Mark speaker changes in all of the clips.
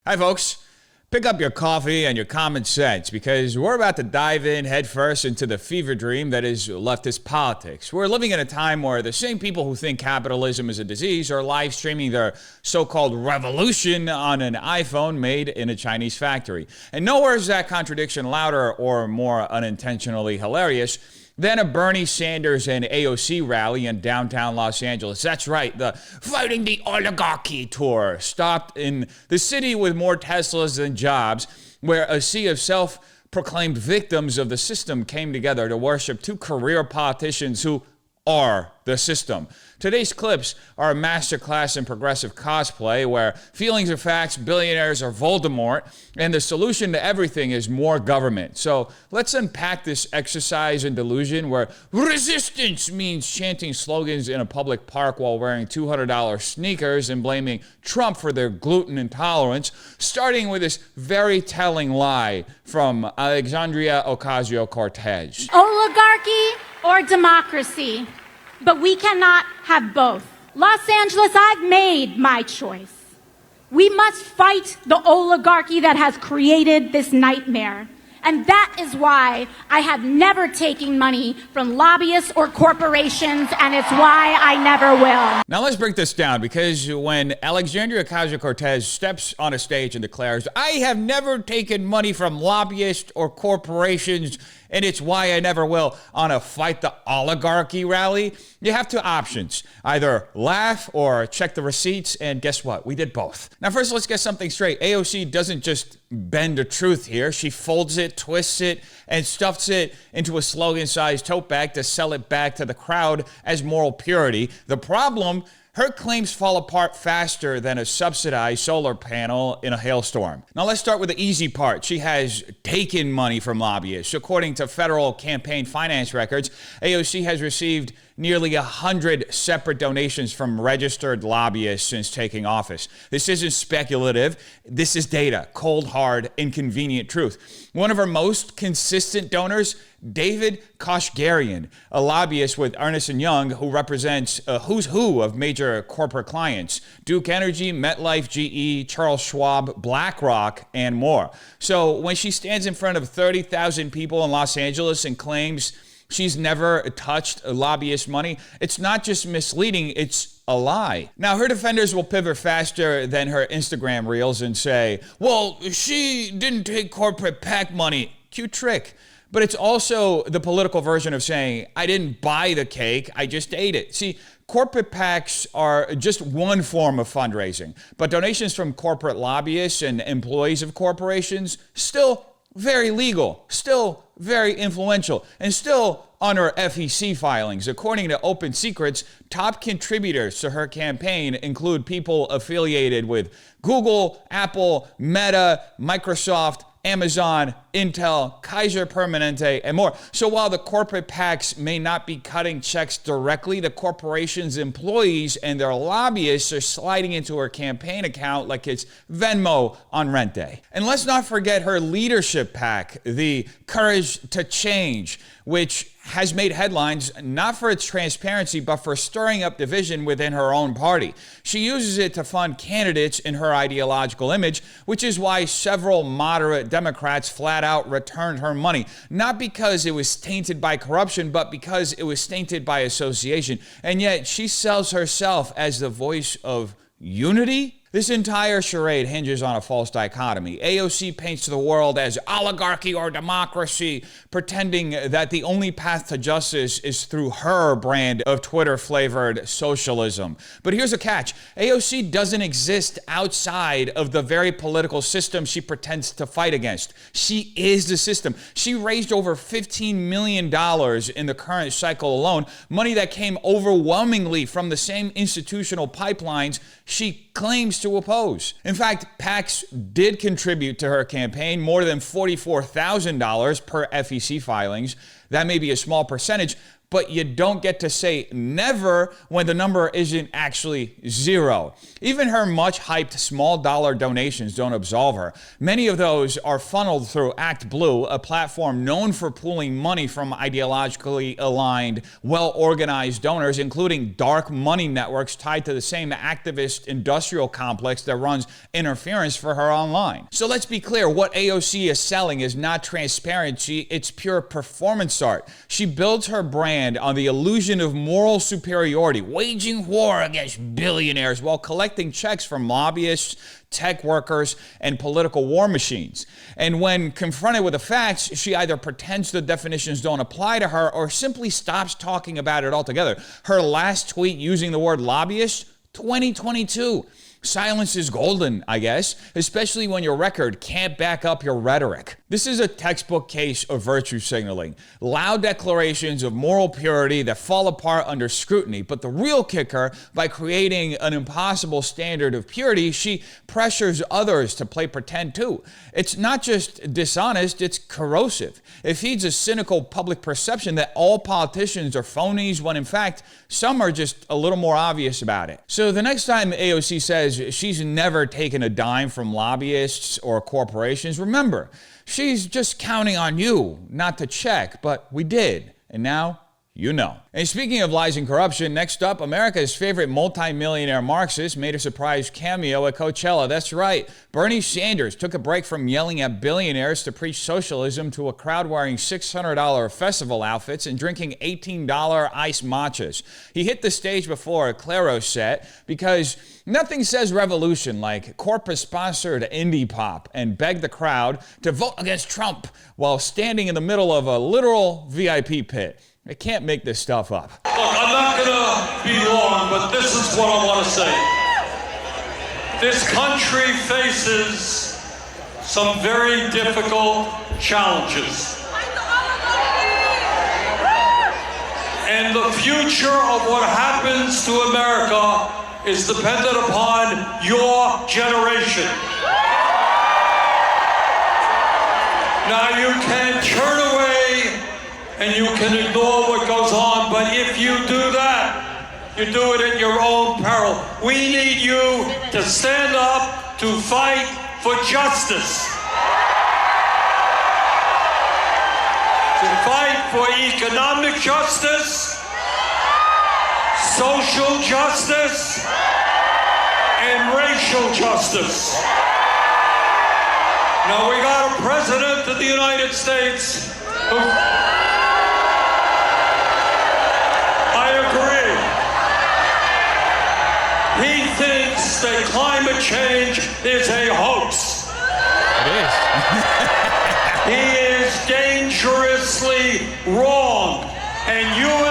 Speaker 1: Hi, folks. Pick up your coffee and your common sense because we're about to dive in headfirst into the fever dream that is leftist politics. We're living in a time where the same people who think capitalism is a disease are live streaming their so-called revolution on an iPhone made in a Chinese factory. And nowhere is that contradiction louder or more unintentionally hilarious than a Bernie Sanders and AOC rally in downtown Los Angeles. That's right, the Fighting the Oligarchy tour stopped in the city with more Teslas than jobs, where a sea of self-proclaimed victims of the system came together to worship two career politicians who are the system. Today's clips are a masterclass in progressive cosplay where feelings are facts, billionaires are Voldemort, and the solution to everything is more government. So let's unpack this exercise in delusion where resistance means chanting slogans in a public park while wearing $200 sneakers and blaming Trump for their gluten intolerance, starting with this very telling lie from Alexandria Ocasio-Cortez.
Speaker 2: Oligarchy or democracy? But we cannot have both. Los Angeles, I've made my choice. We must fight the oligarchy that has created this nightmare. And that is why I have never taken money from lobbyists or corporations, and it's why I never will.
Speaker 1: Now let's break this down, because when Alexandria Ocasio-Cortez steps on a stage and declares, "I have never taken money from lobbyists or corporations, and it's why I never will," on a Fight the Oligarchy rally, you have two options. Either laugh or check the receipts, and guess what? We did both. Now first, let's get something straight. AOC doesn't just bend the truth here. She folds it, twists it, and stuffs it into a slogan-sized tote bag to sell it back to the crowd as moral purity. The problem: her claims fall apart faster than a subsidized solar panel in a hailstorm. Now let's start with the easy part. She has taken money from lobbyists. According to federal campaign finance records, AOC has received nearly 100 separate donations from registered lobbyists since taking office. This isn't speculative. This is data, cold, hard, inconvenient truth. One of her most consistent donors, David Kashgarian, a lobbyist with Ernst & Young who represents a who's who of major corporate clients: Duke Energy, MetLife, GE, Charles Schwab, BlackRock, and more. So when she stands in front of 30,000 people in Los Angeles and claims she's never touched lobbyist money, it's not just misleading, it's a lie. Now, her defenders will pivot faster than her Instagram reels and say, well, she didn't take corporate PAC money. Cute trick. But it's also the political version of saying, I didn't buy the cake, I just ate it. See, corporate PACs are just one form of fundraising, but donations from corporate lobbyists and employees of corporations, still very legal, still very influential, and still under FEC filings. According to Open Secrets, top contributors to her campaign include people affiliated with Google, Apple, Meta, Microsoft, Amazon, Intel, Kaiser Permanente, and more. So while the corporate PACs may not be cutting checks directly, the corporation's employees and their lobbyists are sliding into her campaign account like it's Venmo on rent day. And let's not forget her leadership PAC, the Courage to Change, which has made headlines not for its transparency, but for stirring up division within her own party. She uses it to fund candidates in her ideological image, which is why several moderate Democrats flat out returned her money, not because it was tainted by corruption, but because it was tainted by association. And yet she sells herself as the voice of unity. This entire charade hinges on a false dichotomy. AOC paints the world as oligarchy or democracy, pretending that the only path to justice is through her brand of Twitter-flavored socialism. But here's a catch. AOC doesn't exist outside of the very political system she pretends to fight against. She is the system. She raised over $15 million in the current cycle alone, money that came overwhelmingly from the same institutional pipelines she claims to oppose. In fact, PACs did contribute to her campaign more than $44,000 per FEC filings. That may be a small percentage, but you don't get to say never when the number isn't actually zero. Even her much hyped small dollar donations don't absolve her. Many of those are funneled through Act Blue, a platform known for pooling money from ideologically aligned, well-organized donors, including dark money networks tied to the same activist industrial complex that runs interference for her online. So let's be clear, what AOC is selling is not transparency, it's pure performance art. She builds her brand on the illusion of moral superiority, waging war against billionaires while collecting checks from lobbyists, tech workers, and political war machines. And when confronted with the facts, she either pretends the definitions don't apply to her or simply stops talking about it altogether. Her last tweet using the word lobbyist, 2022. Silence is golden, I guess, especially when your record can't back up your rhetoric. This is a textbook case of virtue signaling. Loud declarations of moral purity that fall apart under scrutiny. But the real kicker, by creating an impossible standard of purity, she pressures others to play pretend too. It's not just dishonest, it's corrosive. It feeds a cynical public perception that all politicians are phonies when in fact, some are just a little more obvious about it. So the next time AOC says she's never taken a dime from lobbyists or corporations, remember, she's just counting on you not to check, but we did. And now, you know. And speaking of lies and corruption, next up, America's favorite multi-millionaire Marxist made a surprise cameo at Coachella. That's right, Bernie Sanders took a break from yelling at billionaires to preach socialism to a crowd wearing $600 festival outfits and drinking $18 iced matchas. He hit the stage before a Claro set because nothing says revolution like corporate-sponsored indie pop, and begged the crowd to vote against Trump while standing in the middle of a literal VIP pit. I can't make this stuff up.
Speaker 3: Look, I'm not gonna be long, but this is what I want to say. This country faces some very difficult challenges. And the future of what happens to America is dependent upon your generation. Now you can turn away and you can ignore what goes on, but if you do that, you do it at your own peril. We need you to stand up to fight for justice. To fight for economic justice, social justice, and racial justice. Now we got a president of the United States who, he thinks that climate change is a hoax.
Speaker 1: It is.
Speaker 3: He is dangerously wrong. And you and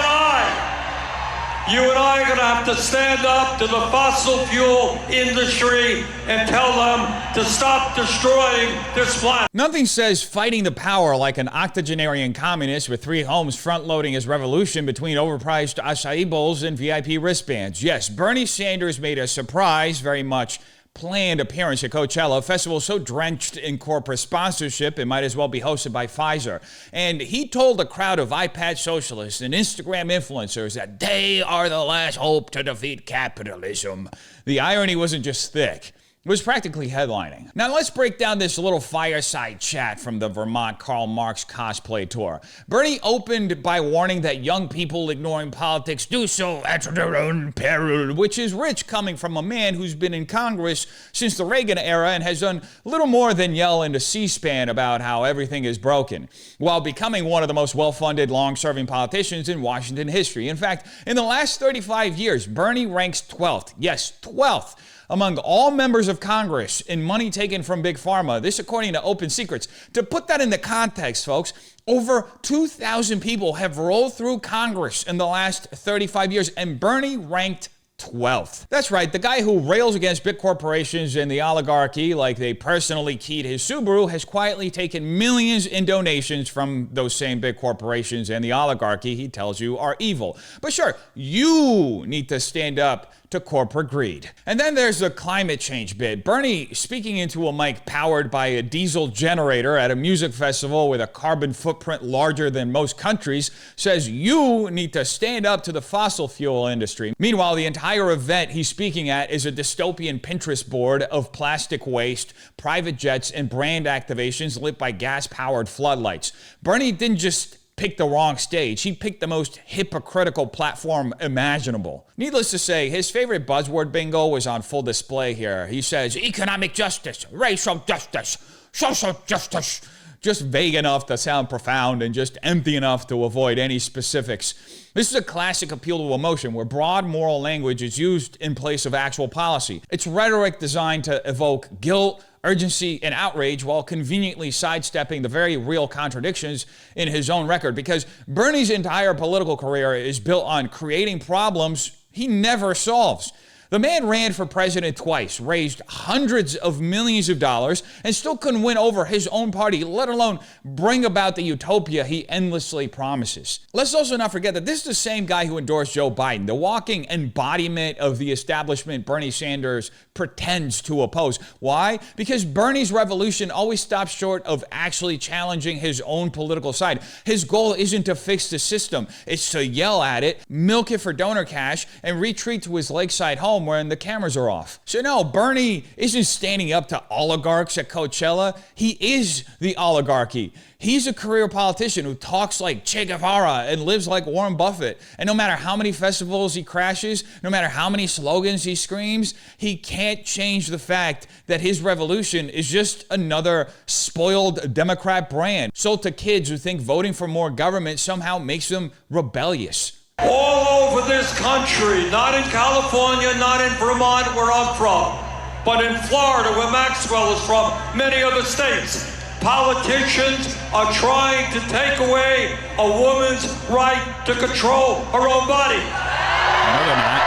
Speaker 3: I are going to have to stand up to the fossil fuel industry and tell them to stop destroying this planet.
Speaker 1: Nothing says fighting the power like an octogenarian communist with 3 homes front-loading his revolution between overpriced acai bowls and VIP wristbands. Yes, Bernie Sanders made a surprise, very much planned appearance at Coachella, a festival so drenched in corporate sponsorship it might as well be hosted by Pfizer. And he told a crowd of iPad socialists and Instagram influencers that they are the last hope to defeat capitalism. The irony wasn't just thick. It was practically headlining. Now let's break down this little fireside chat from the Vermont Karl Marx cosplay tour. Bernie opened by warning that young people ignoring politics do so at their own peril, which is rich coming from a man who's been in Congress since the Reagan era and has done little more than yell into C-SPAN about how everything is broken, while becoming one of the most well-funded, long-serving politicians in Washington history. In fact, in the last 35 years, Bernie ranks 12th. Yes, 12th. Among all members of Congress in money taken from Big Pharma, this according to Open Secrets. To put that into context, folks, over 2,000 people have rolled through Congress in the last 35 years, and Bernie ranked 12th. That's right, the guy who rails against big corporations and the oligarchy like they personally keyed his Subaru has quietly taken millions in donations from those same big corporations and the oligarchy he tells you are evil. But sure, you need to stand up to corporate greed. And then there's the climate change bit. Bernie, speaking into a mic powered by a diesel generator at a music festival with a carbon footprint larger than most countries, says you need to stand up to the fossil fuel industry. Meanwhile, the entire event he's speaking at is a dystopian Pinterest board of plastic waste, private jets, and brand activations lit by gas-powered floodlights. Bernie didn't just pick the wrong stage. He picked the most hypocritical platform imaginable. Needless to say, his favorite buzzword bingo was on full display here. He says, economic justice, racial justice, social justice. Just vague enough to sound profound and just empty enough to avoid any specifics. This is a classic appeal to emotion where broad moral language is used in place of actual policy. It's rhetoric designed to evoke guilt, urgency, and outrage while conveniently sidestepping the very real contradictions in his own record, because Bernie's entire political career is built on creating problems he never solves. The man ran for president twice, raised hundreds of millions of dollars, and still couldn't win over his own party, let alone bring about the utopia he endlessly promises. Let's also not forget that this is the same guy who endorsed Joe Biden, the walking embodiment of the establishment Bernie Sanders pretends to oppose. Why? Because Bernie's revolution always stops short of actually challenging his own political side. His goal isn't to fix the system, it's to yell at it, milk it for donor cash, and retreat to his lakeside home when the cameras are off. So no, Bernie isn't standing up to oligarchs at Coachella. He is the oligarchy. He's a career politician who talks like Che Guevara and lives like Warren Buffett. And no matter how many festivals he crashes, no matter how many slogans he screams, he can't change the fact that his revolution is just another spoiled Democrat brand sold to kids who think voting for more government somehow makes them rebellious.
Speaker 3: All over this country, not in California, not in Vermont, where I'm from, but in Florida, where Maxwell is from, many other states, politicians are trying to take away a woman's right to control her own body.
Speaker 1: No, they're not.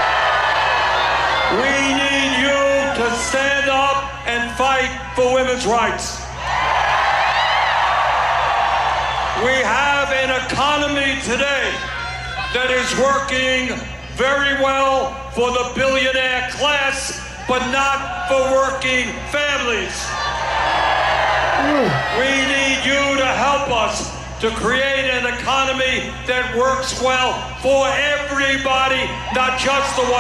Speaker 3: We need you to stand up and fight for women's rights. We have an economy today that is working very well for the billionaire class, but not for working families. We need you to help us to create an economy that works well for everybody, not just the 1%.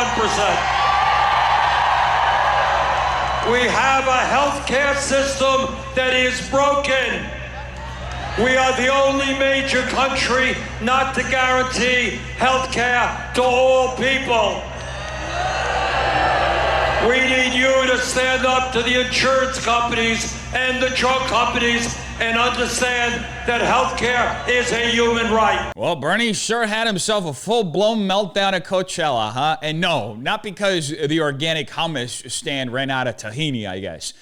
Speaker 3: We have a healthcare system that is broken. We are the only major country not to guarantee health care to all people. We need you to stand up to the insurance companies and the drug companies and understand that health care is a human right.
Speaker 1: Well, Bernie sure had himself a full-blown meltdown at Coachella, huh? And no, not because the organic hummus stand ran out of tahini, I guess.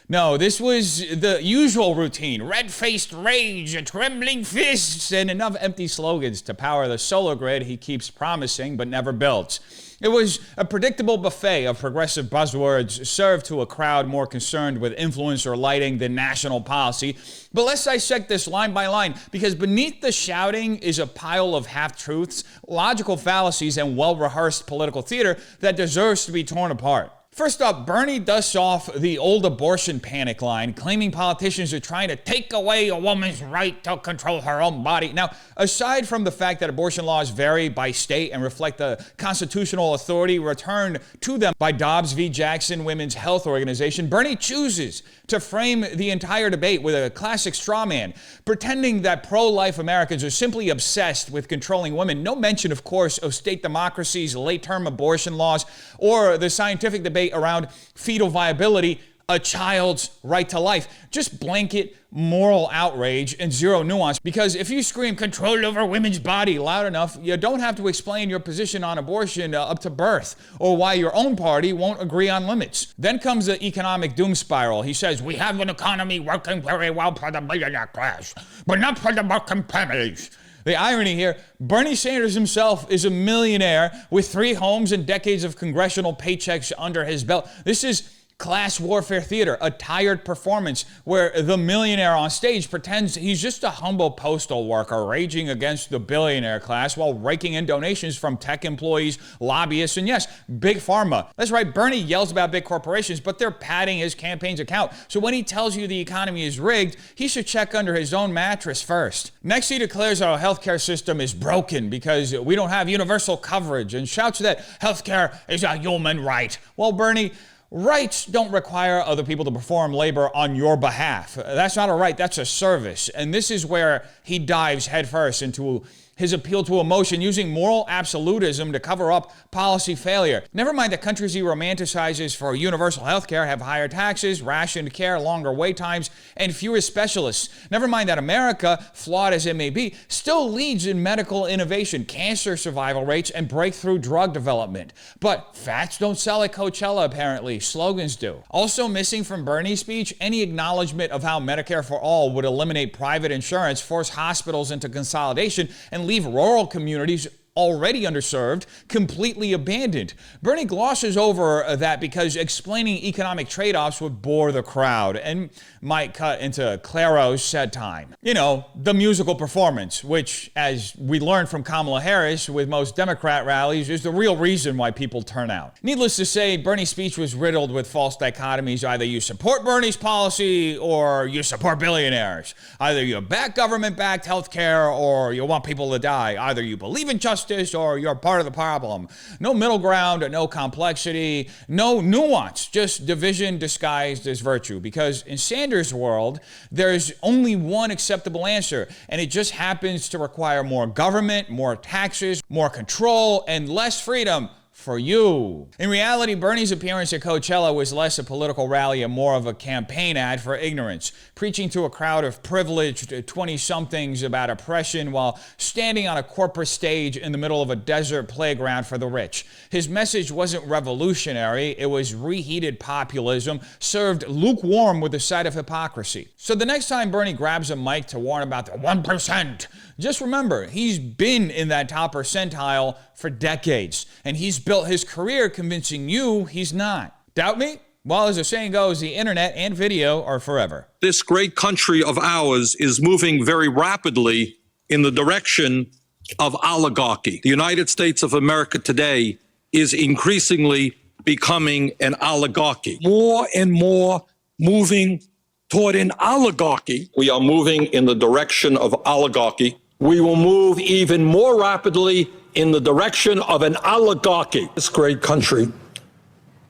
Speaker 1: No, this was the usual routine. Red-faced rage, trembling fists, and enough empty slogans to power the solar grid he keeps promising but never builds. It was a predictable buffet of progressive buzzwords served to a crowd more concerned with influencer lighting than national policy. But let's dissect this line by line, because beneath the shouting is a pile of half-truths, logical fallacies, and well-rehearsed political theater that deserves to be torn apart. First up, Bernie dusts off the old abortion panic line, claiming politicians are trying to take away a woman's right to control her own body. Now, aside from the fact that abortion laws vary by state and reflect the constitutional authority returned to them by Dobbs v. Jackson Women's Health Organization, Bernie chooses to frame the entire debate with a classic straw man, pretending that pro-life Americans are simply obsessed with controlling women. No mention, of course, of state democracies, late-term abortion laws, or the scientific debate around fetal viability, a child's right to life. Just blanket moral outrage and zero nuance, because if you scream control over women's body loud enough, you don't have to explain your position on abortion up to birth, or why your own party won't agree on limits. Then comes the economic doom spiral. He says, we have an economy working very well for the millionaire class, but not for the working families. The irony here, Bernie Sanders himself is a millionaire with 3 homes and decades of congressional paychecks under his belt. This is class warfare theater, a tired performance where the millionaire on stage pretends he's just a humble postal worker raging against the billionaire class while raking in donations from tech employees, lobbyists, and yes, big pharma. That's right, Bernie yells about big corporations, but they're padding his campaign's account. So when he tells you the economy is rigged, he should check under his own mattress first. Next, he declares our healthcare system is broken because we don't have universal coverage and shouts that healthcare is a human right. Well, Bernie, rights don't require other people to perform labor on your behalf. That's not a right, that's a service. And this is where he dives headfirst into his appeal to emotion, using moral absolutism to cover up policy failure. Never mind that countries he romanticizes for universal health care have higher taxes, rationed care, longer wait times, and fewer specialists. Never mind that America, flawed as it may be, still leads in medical innovation, cancer survival rates, and breakthrough drug development. But facts don't sell at Coachella, apparently. Slogans do. Also missing from Bernie's speech, any acknowledgement of how Medicare for all would eliminate private insurance, force hospitals into consolidation, and leave rural communities already underserved completely abandoned. Bernie glosses over that because explaining economic trade-offs would bore the crowd and might cut into Claro's set time. You know, the musical performance, which, as we learned from Kamala Harris with most Democrat rallies, is the real reason why people turn out. Needless to say, Bernie's speech was riddled with false dichotomies. Either you support Bernie's policy or you support billionaires. Either you back government-backed healthcare or you want people to die. Either you believe in justice or you're part of the problem. No middle ground, no complexity, no nuance, just division disguised as virtue. Because in Sanders' world, there's only one acceptable answer, and it just happens to require more government, more taxes, more control, and less freedom for you. In reality, Bernie's appearance at Coachella was less a political rally and more of a campaign ad for ignorance, preaching to a crowd of privileged 20-somethings about oppression while standing on a corporate stage in the middle of a desert playground for the rich. His message wasn't revolutionary, it was reheated populism, served lukewarm with a side of hypocrisy. So the next time Bernie grabs a mic to warn about the 1%, just remember, he's been in that top percentile for decades, and he's built his career convincing you he's not. Doubt me? Well, as the saying goes, the internet and video are forever.
Speaker 4: This great country of ours is moving very rapidly in the direction of oligarchy. The United States of America today is increasingly becoming an oligarchy. More and more moving toward an oligarchy. We are moving in the direction of oligarchy. We will move even more rapidly in the direction of an oligarchy. This great country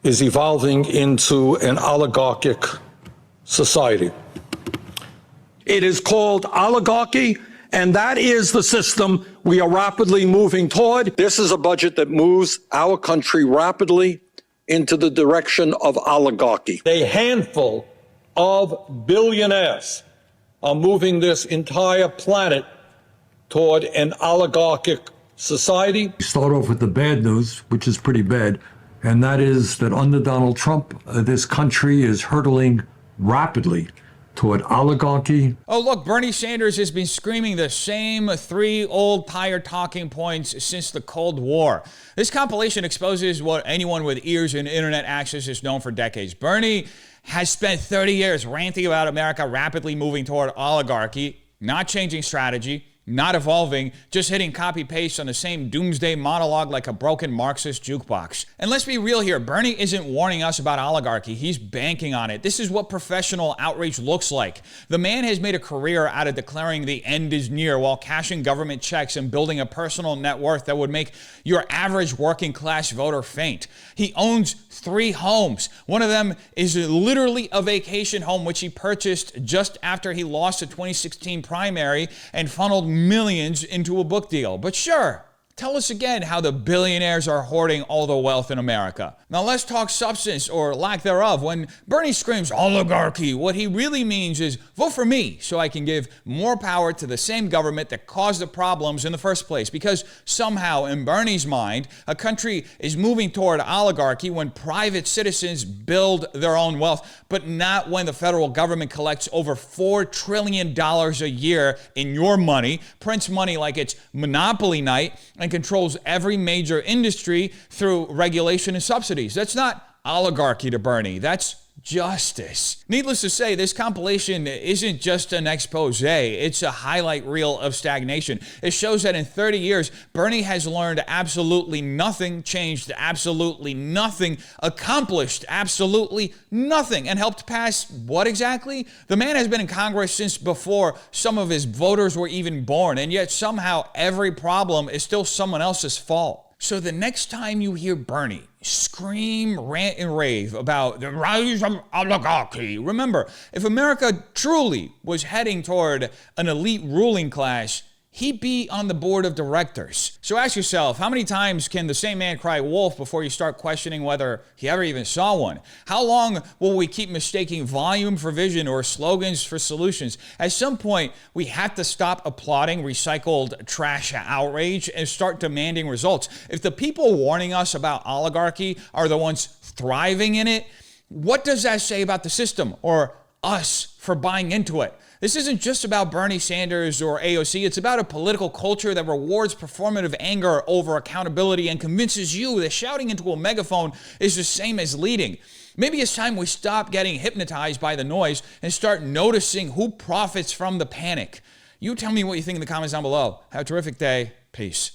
Speaker 4: is evolving into an oligarchic society. It is called oligarchy, and that is the system we are rapidly moving toward. This is a budget that moves our country rapidly into the direction of oligarchy. A handful of billionaires are moving this entire planet toward an oligarchic society.
Speaker 5: Start off with the bad news, which is pretty bad, and that is that under Donald Trump, this country is hurtling rapidly toward oligarchy.
Speaker 1: Oh, look, Bernie Sanders has been screaming the same three old tired talking points since the Cold War. This compilation exposes what anyone with ears and internet access has known for decades. Bernie has spent 30 years ranting about America rapidly moving toward oligarchy, not changing strategy, not evolving, just hitting copy-paste on the same doomsday monologue like a broken Marxist jukebox. And let's be real here, Bernie isn't warning us about oligarchy, he's banking on it. This is what professional outreach looks like. The man has made a career out of declaring the end is near while cashing government checks and building a personal net worth that would make your average working class voter faint. He owns 3 homes. One of them is literally a vacation home, which he purchased just after he lost the 2016 primary and funneled millions into a book deal. But sure, tell us again how the billionaires are hoarding all the wealth in America. Now let's talk substance or lack thereof. When Bernie screams oligarchy, what he really means is vote for me so I can give more power to the same government that caused the problems in the first place. Because somehow in Bernie's mind, a country is moving toward oligarchy when private citizens build their own wealth, but not when the federal government collects over $4 trillion a year in your money, prints money like it's monopoly night, and controls every major industry through regulation and subsidies. That's not oligarchy to Bernie. That's justice. Needless to say, this compilation isn't just an expose, it's a highlight reel of stagnation. It shows that in 30 years, Bernie has learned absolutely nothing, changed absolutely nothing, accomplished absolutely nothing, and helped pass what exactly? The man has been in Congress since before some of his voters were even born, and yet somehow every problem is still someone else's fault. So the next time you hear Bernie scream, rant, and rave about the rise of oligarchy, remember, if America truly was heading toward an elite ruling class, he'd be on the board of directors. So ask yourself, how many times can the same man cry wolf before you start questioning whether he ever even saw one? How long will we keep mistaking volume for vision or slogans for solutions? At some point, we have to stop applauding recycled trash outrage and start demanding results. If the people warning us about oligarchy are the ones thriving in it, what does that say about the system or us for buying into it? This isn't just about Bernie Sanders or AOC. It's about a political culture that rewards performative anger over accountability and convinces you that shouting into a megaphone is the same as leading. Maybe it's time we stop getting hypnotized by the noise and start noticing who profits from the panic. You tell me what you think in the comments down below. Have a terrific day. Peace.